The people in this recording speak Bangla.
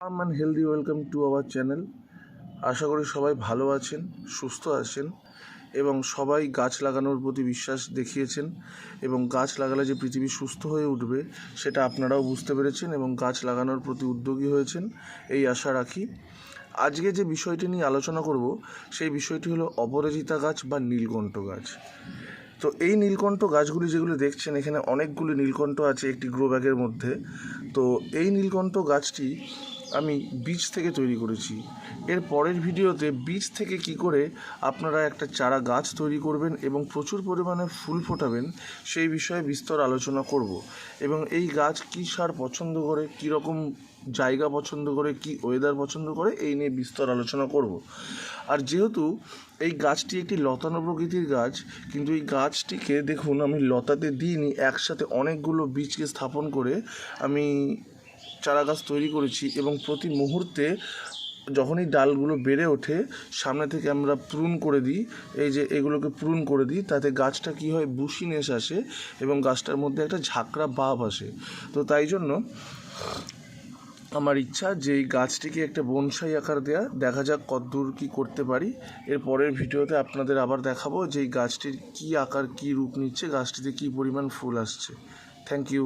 and healthy welcome to our channel. আশা করি সবাই ভালো আছেন, সুস্থ আছেন এবং সবাই গাছ লাগানোর প্রতি বিশ্বাস দেখিয়েছেন এবং গাছ লাগালে যে পৃথিবী সুস্থ হয়ে উঠবে সেটা আপনারাও বুঝতে পেরেছেন এবং গাছ লাগানোর প্রতি উদ্যোগী হয়েছেন এই আশা রাখি। আজকে যে বিষয়টি নিয়ে আলোচনা করব সেই বিষয়টি হলো অপরাজিতা গাছ বা নীলকণ্ঠ গাছ। তো এই নীলকণ্ঠ গাছগুলি যেগুলো দেখছেন, এখানে অনেকগুলি নীলকণ্ঠ আছে একটি গ্রো ব্যাগের মধ্যে। তো এই নীলকণ্ঠ গাছটি আমি বীজ থেকে তৈরি করেছি। এর পরের ভিডিওতে বীজ থেকে কি করে আপনারা একটা চারা গাছ তৈরি করবেন এবং প্রচুর পরিমাণে ফুল ফোটাবেন সেই বিষয়ে বিস্তর আলোচনা করব। এবং এই গাছ কী সার পছন্দ করে, কী রকম জায়গা পছন্দ করে, কি ওয়েদার পছন্দ করে, এই নিয়ে বিস্তর আলোচনা করব। আর যেহেতু এই গাছটি একটি লতানো প্রকৃতির গাছ, কিন্তু এই গাছটিকে দেখুন আমি লতাতে দিইনি, একসাথে অনেকগুলো বীজকে স্থাপন করে আমি চারা গাছ তৈরি করেছি এবং প্রতি মুহূর্তে যখনই ডালগুলো বেড়ে ওঠে সামনে থেকে আমরা প্রুন করে দিই, এই যে এগুলোকে প্রুন করে দিই, তাতে গাছটা কী হয়, বুশিনেস আসে এবং গাছটার মধ্যে একটা ঝাঁকড়া ভাব আসে। তো তাই জন্য আমার ইচ্ছা যে এই গাছটিকে একটা বনসাই আকার দেয়া, দেখা যাক কতদূর কী করতে পারি। এর পরের ভিডিওতে আপনাদের আবার দেখাবো যে এই গাছটির কী আকার, কী রূপ নিচ্ছে, গাছটিতে কী পরিমাণ ফুল আসছে। Thank you.